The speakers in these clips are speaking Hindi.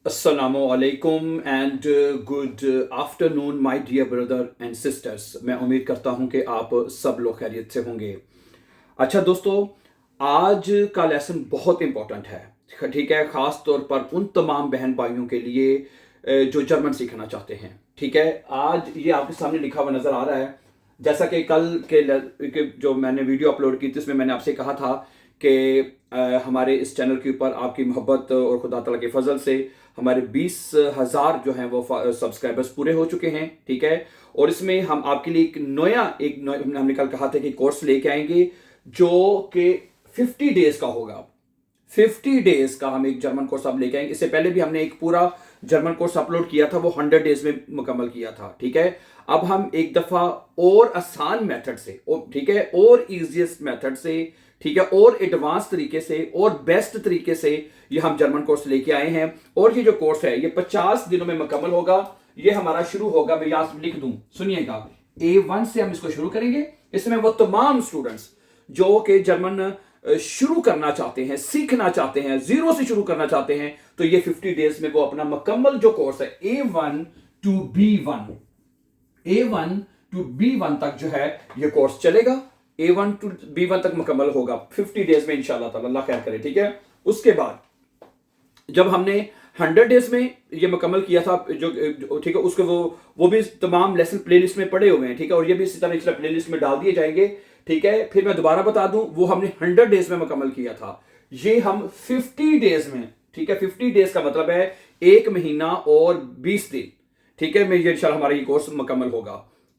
अस्सलामुअलैकुम and good afternoon my dear brother and sisters. मैं उम्मीद करता हूं कि आप सब लोग खैरियत से होंगे। अच्छा दोस्तों, आज का लेसन बहुत इंपॉर्टेंट है। ठीक है, ख़ास तौर पर उन तमाम बहन भाइयों के लिए जो जर्मन सीखना चाहते हैं। ठीक है, आज ये आपके सामने लिखा हुआ नज़र आ रहा है। जैसा कि कल के जो मैंने वीडियो अपलोड की थी उसमें मैंने आपसे कहा था कि हमारे इस चैनल के ऊपर आपकी मोहब्बत और खुदा ताला के फजल से हमारे 20,000 जो हैं वो सब्सक्राइबर्स पूरे हो चुके हैं। ठीक है, और इसमें हम आपके लिए हमने कल कहा था कि कोर्स लेके आएंगे जो कि 50 डेज का होगा। 50 डेज का हम एक जर्मन कोर्स अब लेके आएंगे। इससे पहले भी हमने एक पूरा जर्मन कोर्स अपलोड किया था, वो 100 डेज में मुकम्मल किया था। ठीक है, अब हम एक दफा और आसान मेथड से, ठीक है, और इजीएस्ट मेथड से, ठीक है, और एडवांस तरीके से और बेस्ट तरीके से ये हम जर्मन कोर्स लेके आए हैं। और ये जो कोर्स है ये 50 दिनों में मुकम्मल होगा। ये हमारा शुरू होगा, मैं यहां लिख दूं, सुनिएगा, A1 से हम इसको शुरू करेंगे। इसमें वो तमाम स्टूडेंट्स जो कि जर्मन शुरू करना चाहते हैं, सीखना चाहते हैं, जीरो से शुरू करना चाहते हैं, तो ये 50 डेज में वो अपना मुकम्मल जो कोर्स है A1 to B1 तक जो है ये कोर्स चलेगा। A1 to B1 तक मुकम्मल होगा 50 डेज में इंशाल्लाह ताला, अल्लाह खैर करे। ठीक है, उसके बाद जब हमने 100 डेज में ये मुकम्मल किया था, जो ठीक है, उसके वो भी तमाम लेसन प्लेलिस्ट में पड़े हुए हैं। ठीक है, और ये भी इसी तरह इंशाल्लाह प्लेलिस्ट में डाल दिए जाएंगे। ठीक है, फिर मैं दोबारा बता दूं, वो हमने 100 डेज में मुकम्मल किया था, ये हम 50 डेज में, ठीक है, 50 डेज का मतलब है 1 महीना और 20 दिन। ठीक है, मैं ये इंशाल्लाह हमारा ये कोर्स मुकम्मल होगा।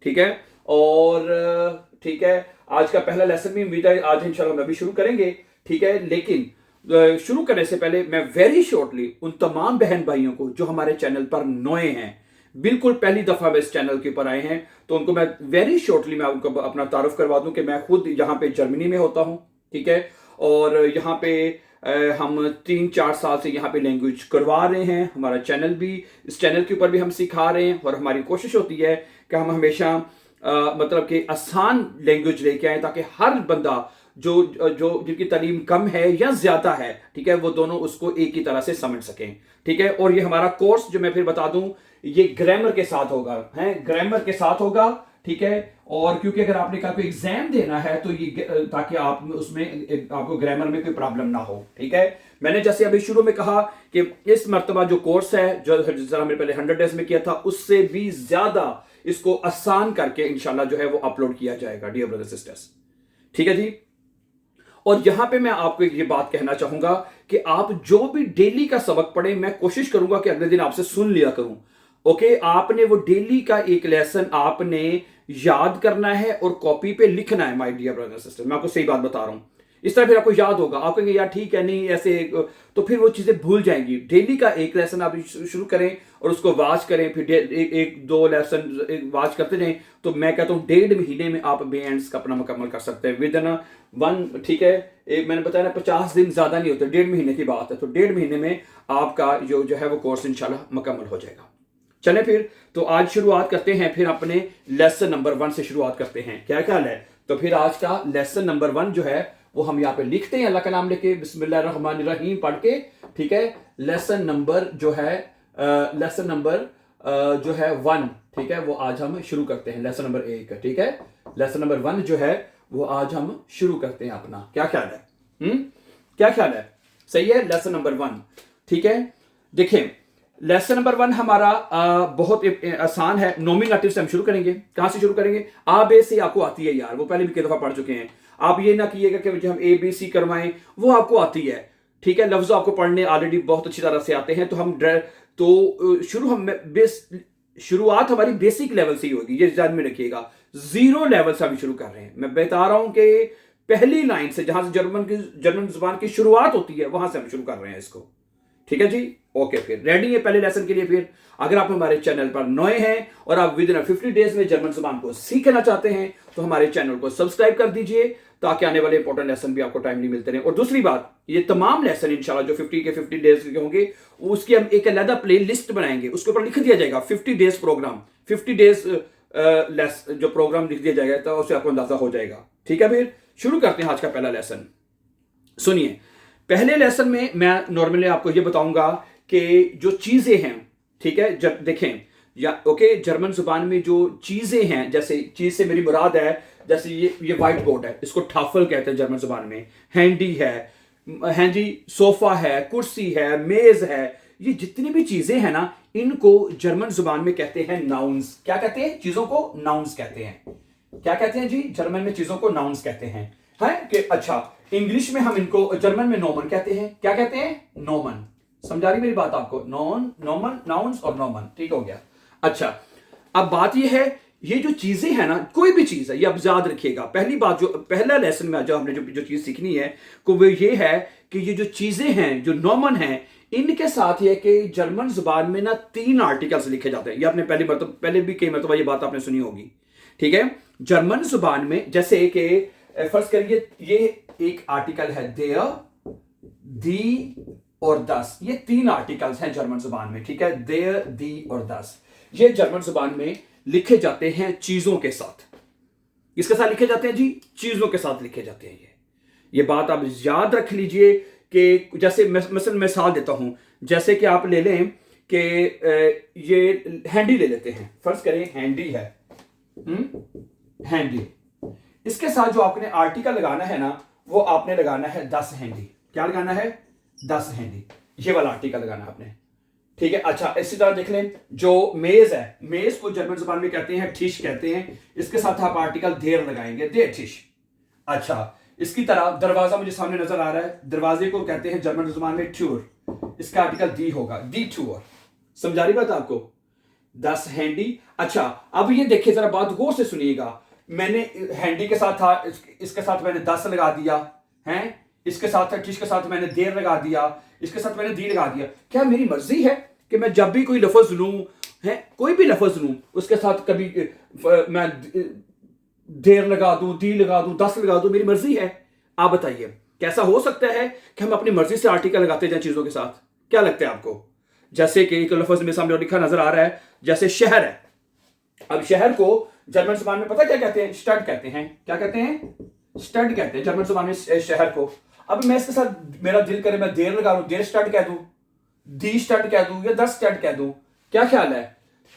ठीक है, और ठीक है, आज का पहला लेसन भी उम्मीद है आज इंशाल्लाह हम अभी शुरू करेंगे। ठीक है, लेकिन शुरू करने से पहले मैं वेरी शॉर्टली उन तमाम बहन भाइयों को जो हमारे चैनल पर नए हैं, बिल्कुल पहली दफा वे इस चैनल के ऊपर आए हैं, तो उनको मैं वेरी शॉर्टली मैं उनको अपना तारुफ करवा दूं कि मैं खुद यहाँ पे जर्मनी में होता हूँ। ठीक है, और यहाँ पे हम 3-4 साल से यहाँ पे लैंग्वेज करवा रहे हैं। हमारा चैनल भी, इस चैनल के ऊपर भी हम सिखा रहे हैं, और हमारी कोशिश होती है कि हम हमेशा मतलब कि आसान लैंग्वेज लेके आए ताकि हर बंदा जो जो जिनकी तालीम कम है या ज्यादा है, ठीक है, वो दोनों उसको एक ही तरह से समझ सकें। ठीक है, और ये हमारा कोर्स जो मैं फिर बता दूं, ये ग्रामर के साथ होगा, है ग्रामर के साथ होगा। ठीक है, और क्योंकि अगर आपने कहा कोई एग्जाम देना है तो ये ताकि आप उसमें आपको ग्रामर में कोई प्रॉब्लम ना हो। ठीक है, मैंने जैसे अभी शुरू में कहा कि इस मर्तबा जो कोर्स है जो हमने पहले 100 डेज में किया था, उससे भी ज्यादा इसको आसान करके इंशाल्लाह जो है वो अपलोड किया जाएगा डियर ब्रदर सिस्टर्स। ठीक है जी, और यहां पे मैं आपको ये बात कहना चाहूंगा कि आप जो भी डेली का सबक पढ़े, मैं कोशिश करूंगा कि अगले दिन आपसे सुन लिया करूं। ओके, आपने वो डेली का एक लेसन आपने याद करना है और कॉपी पे लिखना है माय डियर ब्रदर सिस्टर। मैं आपको सही बात बता रहा हूं, इस तरह फिर आपको याद होगा। आप कहेंगे यार ठीक है, नहीं ऐसे, तो फिर वो चीजें भूल जाएंगी। डेली का एक लेसन आप शुरू करें और उसको वॉच करें, फिर एक दो लेसन वॉच करते जाएं, तो मैं कहता हूं 1.5 महीने में आप बेएंड्स का अपना मुकम्मल कर सकते हैं विद इन 1। ठीक है, एक मैंने बताया ना 50 दिन ज्यादा नहीं होते, 1.5 महीने की बात है, तो 1.5 महीने में आपका जो है वो कोर्स इंशाल्लाह मुकम्मल हो जाएगा। चले फिर, तो आज शुरुआत करते हैं, फिर अपने लेसन नंबर 1 से शुरुआत करते हैं। क्या ख्याल है? तो फिर आज का लेसन नंबर 1 जो है वो हम यहाँ पे लिखते हैं, अल्लाह का नाम लेके, बिस्मिल्लाहिर्रहमानिर्रहीम पढ़ के। ठीक है, लेसन नंबर जो है लेसन नंबर जो है 1, ठीक है, वो आज हम शुरू करते हैं। लेसन नंबर 1, ठीक है, लेसन नंबर 1 जो है वो आज हम शुरू करते हैं अपना। क्या ख्याल है? क्या ख्याल है? सही है, लेसन नंबर 1। ठीक है, देखें, लेसन नंबर 1 हमारा बहुत आसान है। नॉमिनेटिव से हम शुरू करेंगे। कहां से शुरू करेंगे? आ बे से आपको आती है यार, वो पहले भी कई दफा पढ़ चुके हैं। आप ये ना कीजिएगा कि हम ABC करवाएं, वो आपको आती है। ठीक है, लफ्ज आपको पढ़ने ऑलरेडी बहुत अच्छी तरह से आते हैं, तो शुरुआत हमारी बेसिक लेवल से ही होगी, ये ध्यान में रखिएगा। 0 लेवल से हम शुरू कर रहे हैं। मैं बता रहा हूं कि पहली लाइन से, जहां से जर्मन जुबान की शुरुआत होती है, वहां से हम शुरू कर रहे हैं इसको। ठीक है जी, ओके, फिर रेडी है पहले लेसन के लिए। फिर अगर आप हमारे चैनल पर नए हैं और आप विद इन 50 डेज में जर्मन जुबान को सीखना चाहते हैं, तो हमारे चैनल को सब्सक्राइब कर दीजिए ताकि आने वाले इंपॉर्टेंट लेसन भी आपको टाइमली मिलते रहे। और दूसरी बात, ये तमाम लेसन इंशाल्लाह जो 50 डेज के होंगे, उसकी हम एक अलग प्ले लिस्ट बनाएंगे, उसके ऊपर लिख दिया जाएगा 50 डेज प्रोग्राम, 50 डेज जो प्रोग्राम लिख दिया जाएगा, तो उससे आपको अंदाजा हो जाएगा। ठीक है, फिर शुरू करते हैं आज का पहला लेसन। सुनिए, पहले लेसन में मैं नॉर्मली आपको ये बताऊंगा कि जो चीजें हैं, ठीक है, जब देखें या ओके, जर्मन जुबान में जो चीजें हैं, जैसे चीज से मेरी मुराद है, जैसे ये व्हाइट बोर्ड है, इसको टाफल कहते हैं जर्मन जुबान में। हैंडी है, हैं जी, सोफा है, कुर्सी है, मेज है, ये जितनी भी चीजें हैं ना, इनको जर्मन जुबान में कहते हैं नाउन्स। क्या कहते हैं? चीजों को नाउन्स कहते हैं। क्या कहते हैं जी? जर्मन में चीजों को नाउन्स कहते हैं। है कि अच्छा, इंग्लिश में हम इनको, जर्मन में नोमन कहते हैं। क्या कहते हैं? नोमन। समझा रही मेरी बात आपको? नोमन, नाउन्स और नोमन, ठीक हो गया। अच्छा, अब बात यह है, ये जो चीजें हैं ना, कोई भी चीज है, ये अब याद रखिएगा। पहली बात, जो पहला लेसन में जो हमने जो चीज सीखनी है वो ये है कि ये जो चीजें हैं, जो नॉमन हैं, इनके साथ ये कि जर्मन जुबान में ना 3 आर्टिकल्स लिखे जाते हैं। ये आपने पहले भी कई मरतबा ये बात आपने सुनी होगी, ठीक है। जर्मन जुबान में जैसे कि फर्ज करिए, ये एक आर्टिकल है देयर, दी और दस। ये 3 आर्टिकल्स हैं जर्मन जुबान में, ठीक है। देयर, दी और दस, ये जर्मन जुबान में लिखे जाते हैं चीजों के साथ। किसके साथ लिखे जाते हैं जी? चीजों के साथ लिखे जाते हैं। ये बात आप याद रख लीजिए कि जैसे मसलन मिसाल देता हूं, जैसे कि आप ले लें कि ये हैंडी ले लेते हैं, फर्ज करें हैंडी है, हैंडी। इसके साथ जो आपने आर्टिकल लगाना है ना, वो आपने लगाना है 10 हैंडी। क्या लगाना है? 10 हैंडी, ये वाला आर्टिकल लगाना आपने, ठीक है। अच्छा, इसी तरह देख लें, जो मेज है, मेज को जर्मन जुबान में कहते हैं टिश कहते हैं। इसके साथ आप आर्टिकल देर लगाएंगे, देर टिश। अच्छा, इसकी तरह दरवाजा मुझे सामने नजर आ रहा है, दरवाजे को कहते हैं जर्मन जुबान में ट्यूर, इसका आर्टिकल दी होगा, दी ट्यूर। समझा रही बात आपको? 10 हैंडी। अच्छा, अब ये देखिए, जरा बात गौर से सुनिएगा। मैंने हैंडी के साथ था, इसके साथ मैंने 10 लगा दिया है, इसके साथ टिश के साथ मैंने देर लगा दिया, इसके साथ मैंने दी लगा दिया। क्या मेरी मर्जी है कि मैं जब भी कोई लफ्ज लूं, है कोई भी लफ्ज लूं, उसके साथ कभी मैं देर लगा दूं, दी लगा दूं, 10 लगा दूं? मेरी मर्जी है। आप बताइए, कैसा हो सकता है कि हम अपनी मर्जी से आर्टिकल लगाते जाएं चीजों के साथ? क्या लगता है आपको? जैसे कि एक लफ्ज में सामने लिखा नजर आ रहा है, जैसे शहर है। अब शहर को जर्मन जुबान में पता क्या कहते हैं? स्टड कहते हैं। क्या कहते हैं? स्टड कहते हैं जर्मन जुबान में शहर को। अब मैं इसके साथ मेरा दिल करे मैं देर लगा दूं, देर स्टड कह दूं, दी स्टड कह दूं, या 10 स्टड कह दूं, क्या ख्याल है?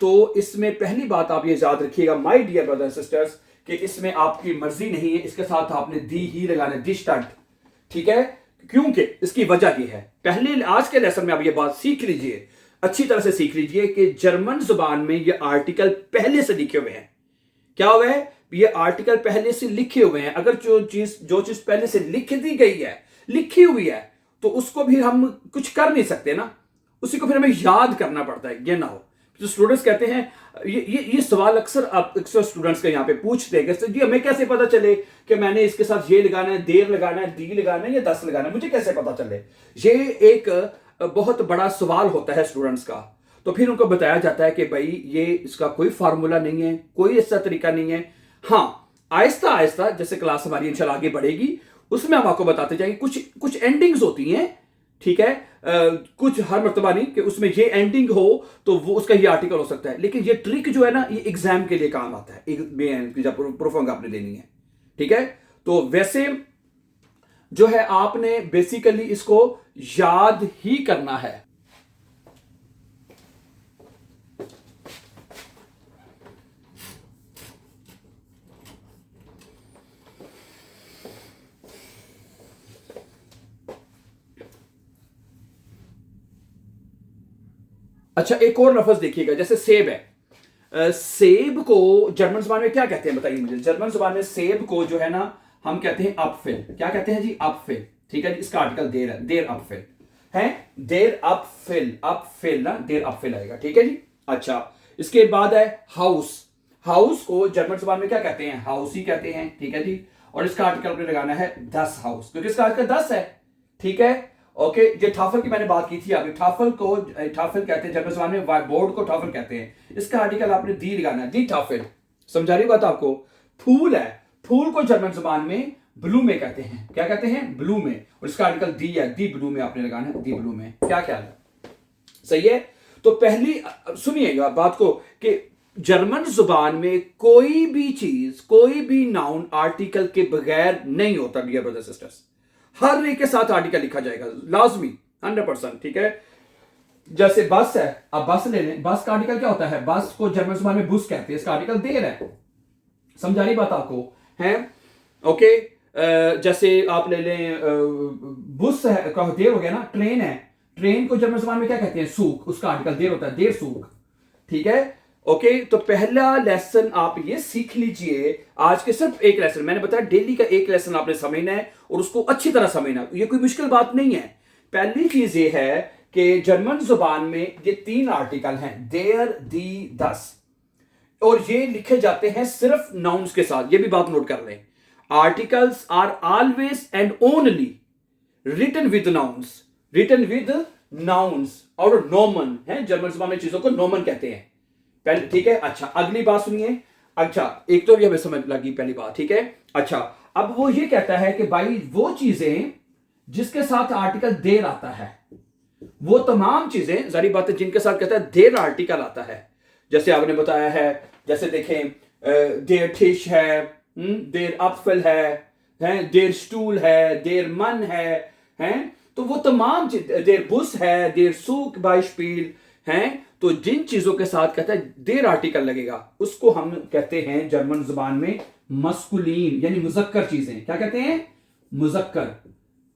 तो इसमें पहली बात आप ये याद रखिएगा माय डियर ब्रदर सिस्टर्स, कि इसमें आपकी मर्जी नहीं है, इसके साथ आपने दी ही लगाना, दी स्टड, ठीक है। क्योंकि इसकी वजह यह है, पहले आज के लेसन में आप ये बात सीख लीजिए, अच्छी तरह से सीख लीजिए कि जर्मन जुबान में ये आर्टिकल पहले से लिखे हुए हैं। क्या हुआ है? ये आर्टिकल पहले से लिखे हुए हैं। अगर जो चीज पहले से लिख दी गई है, लिखी हुई है, तो उसको भी हम कुछ कर नहीं सकते ना, उसी को फिर हमें याद करना पड़ता है। ये ना हो तो स्टूडेंट्स कहते हैं, ये सवाल अक्सर स्टूडेंट्स के यहाँ पे पूछते हैं कि जी हमें कैसे पता चले कि मैंने इसके साथ ये लगाना है, देर लगाना है, दी लगाना है या 10 लगाना है, मुझे कैसे पता चले? ये एक बहुत बड़ा सवाल होता है स्टूडेंट्स का। तो फिर उनको बताया जाता है कि भाई ये इसका कोई फार्मूला नहीं है, कोई ऐसा तरीका नहीं है। हाँ, आहिस्ता आहिस्ता जैसे क्लास हमारी इंशाल्लाह आगे बढ़ेगी, उसमें हम आपको बताते जाएंगे। कुछ एंडिंग्स होती हैं, ठीक है, कुछ हर मर्तबा नहीं कि उसमें ये एंडिंग हो तो वो उसका ये आर्टिकल हो सकता है, लेकिन ये ट्रिक जो है ना, ये एग्जाम के लिए काम आता है, जब प्रूफिंग आपने लेनी है, ठीक है। तो वैसे जो है आपने बेसिकली इसको याद ही करना है। अच्छा, एक और लफ्ज देखिएगा, जैसे सेब है। सेब को जर्मन जुबान में क्या कहते हैं बताइए मुझे? जर्मन जुबान में सेब को जो है ना, हम कहते हैं अपफिल। क्या कहते हैं जी? अपफिल, ठीक है। इसका आर्टिकल देर है, देर अपफिल है, देर अपफिल, अपफिल ना, देर अपफिल आएगा, ठीक है जी। अच्छा, इसके बाद है हाउस। हाउस को जर्मन जुबान में क्या कहते हैं? हाउस ही कहते हैं, ठीक है जी। और इसका आर्टिकल आपने लगाना है 10 हाउस, क्योंकि इसका आर्टिकल 10 है, ठीक है। ओके, ये टाफल की मैंने बात की थी अभी। टाफल कहते हैं जर्मन जुबान में, व्हाइट बोर्ड को टाफल कहते हैं। इसका आर्टिकल आपने दी लगाना है, दी टाफल। समझा रही बात आपको? फूल है, फूल को जर्मन जुबान में ब्लू में कहते हैं। क्या कहते हैं? ब्लू में। और इसका आर्टिकल दी है, दी ब्लू में आपने लगाना है, दी ब्लू में। क्या ख्याल है? सही है। तो पहली सुनिएगा बात को कि जर्मन जुबान में कोई भी चीज, कोई भी नाउन आर्टिकल के बगैर नहीं होता डियर ब्रदर सिस्टर्स। हर एक के साथ आर्टिकल लिखा जाएगा लाजमी, 100%, ठीक है। जैसे बस है, अब बस ले लें, बस का आर्टिकल क्या होता है? बस को जर्मन जुबान में बुस कहते हैं, इसका आर्टिकल देर है। समझा रही बात आपको है? ओके। जैसे आप ले लें बुस है का देर हो गया ना। ट्रेन है, ट्रेन को जर्मन जुबान में क्या कहते हैं? सूक, उसका आर्टिकल देर होता है, देर सूक। ठीक है, ओके। तो पहला लेसन आप ये सीख लीजिए, आज के सिर्फ एक लेसन, मैंने बताया डेली का एक लेसन आपने समझना है और उसको अच्छी तरह समझना, ये कोई मुश्किल बात नहीं है। पहली चीज ये है कि जर्मन जुबान में ये 3 आर्टिकल हैं, देर, दी, दस, और ये लिखे जाते हैं सिर्फ नाउन्स के साथ। ये भी बात नोट कर लें, articles are always and only written with nouns, written with nouns और नोमन है। जर्मन जुबान में चीजों को नोमन कहते हैं। पहले ठीक है, अच्छा अगली बात सुनिए। अच्छा, एक तो ये हमें समझ लगी पहली बात, ठीक है। अच्छा, अब वो ये कहता है कि भाई वो चीजें जिसके साथ आर्टिकल देर आता है, वो तमाम चीजें जारी बात है जिनके साथ कहता है देर आर्टिकल आता है, जैसे आपने बताया है, जैसे देखें देर टिश है, देर अपफल है, देर स्टूल है, देर मन है, तो वो तमाम देर बुस है, देर सूक बाइस्पील है। तो जिन चीजों के साथ कहता है देर आर्टिकल लगेगा उसको हम कहते हैं जर्मन जुबान में मस्कुलीन, यानी मुजक्कर चीजें। क्या कहते हैं? मुजक्कर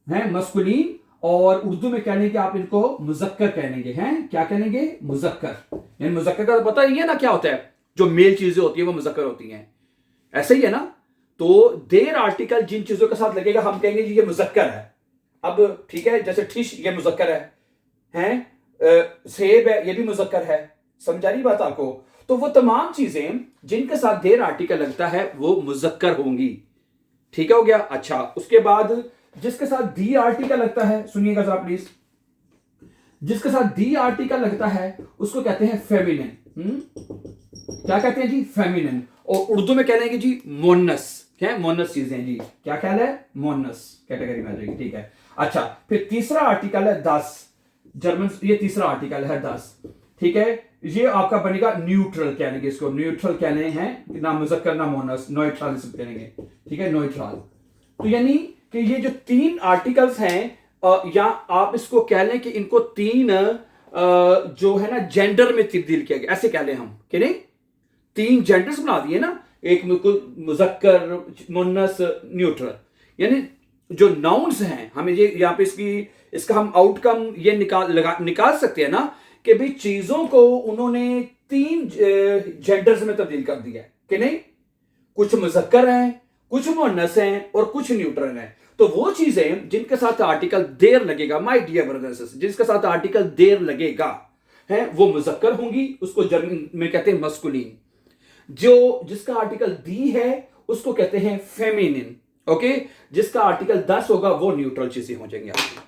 है, मस्कुलीन। और उर्दू में कहने के आप इनको मुजक्कर कहनेंगे, हैं क्या कहनेंगे? मुजक्कर। यानी मुजक्कर का पता ही है ना क्या होता है, जो मेल चीजें होती है वो मुजक्कर होती हैं, ऐसे ही है ना। तो देर आर्टिकल जिन चीजों के साथ लगेगा हम कहेंगे जी ये मुजक्कर है। अब ठीक है, जैसे ठिश ये मुजक्कर है, सेब है ये भी मुजक्कर है। समझा रही बात आपको? तो वो तमाम चीजें जिनके साथ देर आर्टिकल लगता है वो मुजक्कर होंगी। ठीक हो गया? अच्छा, उसके बाद जिसके साथ दी आर्टिकल लगता है, सुनिएगा जरा प्लीज, जिसके साथ दी आर्टिकल लगता है उसको कहते हैं फेमिनिन। क्या कहते हैं जी? फेमिनिन। और उर्दू में कहने की जी मोनस। क्या है? मोनस चीजें जी। क्या ख्याल है? मोनस कैटेगरी में आ जाएगी। ठीक है, अच्छा, फिर तीसरा आर्टिकल है दस, जर्मन, ये तीसरा आर्टिकल है दस। ठीक है, ये आपका बनेगा न्यूट्रल, कहने इसको न्यूट्रल कहने हैं, ना मुजक्कर ना मोनस, न्यूट्रल कहेंगे। ठीक है, न्यूट्रल। तो यानी कि ये जो 3 आर्टिकल्स हैं, या आप इसको कह लें कि इनको 3 जो है ना जेंडर में तब्दील किया गया, ऐसे कह लें हम कि नहीं, 3 जेंडर्स बना दिए ना, एक मुजक्कर, मुन्नस, न्यूट्रल। यानी जो नाउन्स हैं, हमें ये यहाँ पे इसका हम आउटकम ये निकाल सकते हैं ना कि भाई चीजों को उन्होंने 3 जेंडर्स में तब्दील कर दिया है कि नहीं, कुछ मुजक्कर हैं, कुछ मुन्नस हैं और कुछ न्यूट्रल हैं। तो वो चीजें जिनके साथ आर्टिकल देर लगेगा, माय डियर ब्रदर्स, जिसके साथ आर्टिकल देर लगेगा है वो मुजक्कर होंगी, उसको जर्मन में कहते हैं मस्कुलिन। जो जिसका आर्टिकल दी है उसको कहते हैं फेमिनिन। ओके, जिसका आर्टिकल 10 होगा वो न्यूट्रल चीजें हो जाएंगी। आपकी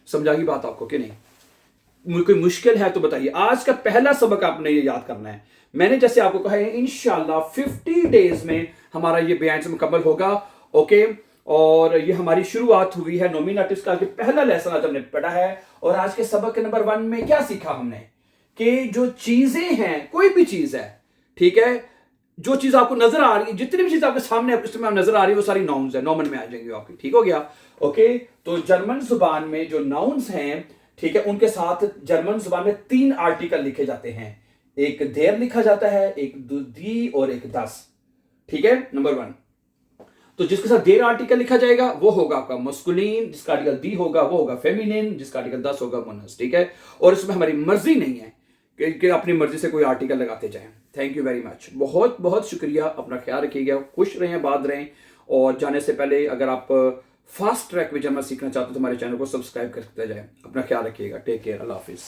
समझा गई बात आपको कि नहीं? कोई मुश्किल है तो बताइए। आज का पहला सबक आपने ये याद करना है। मैंने जैसे आपको कहा है इंशाल्लाह 50 डेज में हमारा ये बयान मुकम्मल होगा। ओके, और ये हमारी शुरुआत हुई है नॉमिनेटिव्स का। पहला लेसन आज हमने पढ़ा है और आज के सबक नंबर 1 में क्या सीखा हमने कि जो चीजें हैं, कोई भी चीज है, ठीक है, जो चीज आपको नजर आ रही है, जितनी भी चीज आपके सामने इसमें नजर आ रही है वो सारी नाउन्स है, नॉमन में आ जाएंगे आपकी। ठीक हो गया? ओके, तो जर्मन जुबान में जो नाउन्स हैं, ठीक है, उनके साथ जर्मन जुबान में 3 आर्टिकल लिखे जाते हैं, एक देर लिखा जाता है, एक दी और एक दस। ठीक है, नंबर 1। तो जिसके साथ देर आर्टिकल लिखा जाएगा वो होगा आपका मस्कुलिन, जिसका आर्टिकल दी होगा वो होगा फेमिनिन, जिसका आर्टिकल 10 होगा मोनस। ठीक है, और इसमें हमारी मर्जी नहीं है कि अपनी मर्जी से कोई आर्टिकल लगाते जाएं। थैंक यू वेरी मच, बहुत बहुत शुक्रिया। अपना ख्याल रखिएगा, खुश रहें, आबाद रहें। और जाने से पहले अगर आप फास्ट ट्रैक में जर्मन सीखना चाहते हो तो हमारे चैनल को सब्सक्राइब करते जाएं। अपना ख्याल रखिएगा। टेक केयर, अल्लाह हाफिज।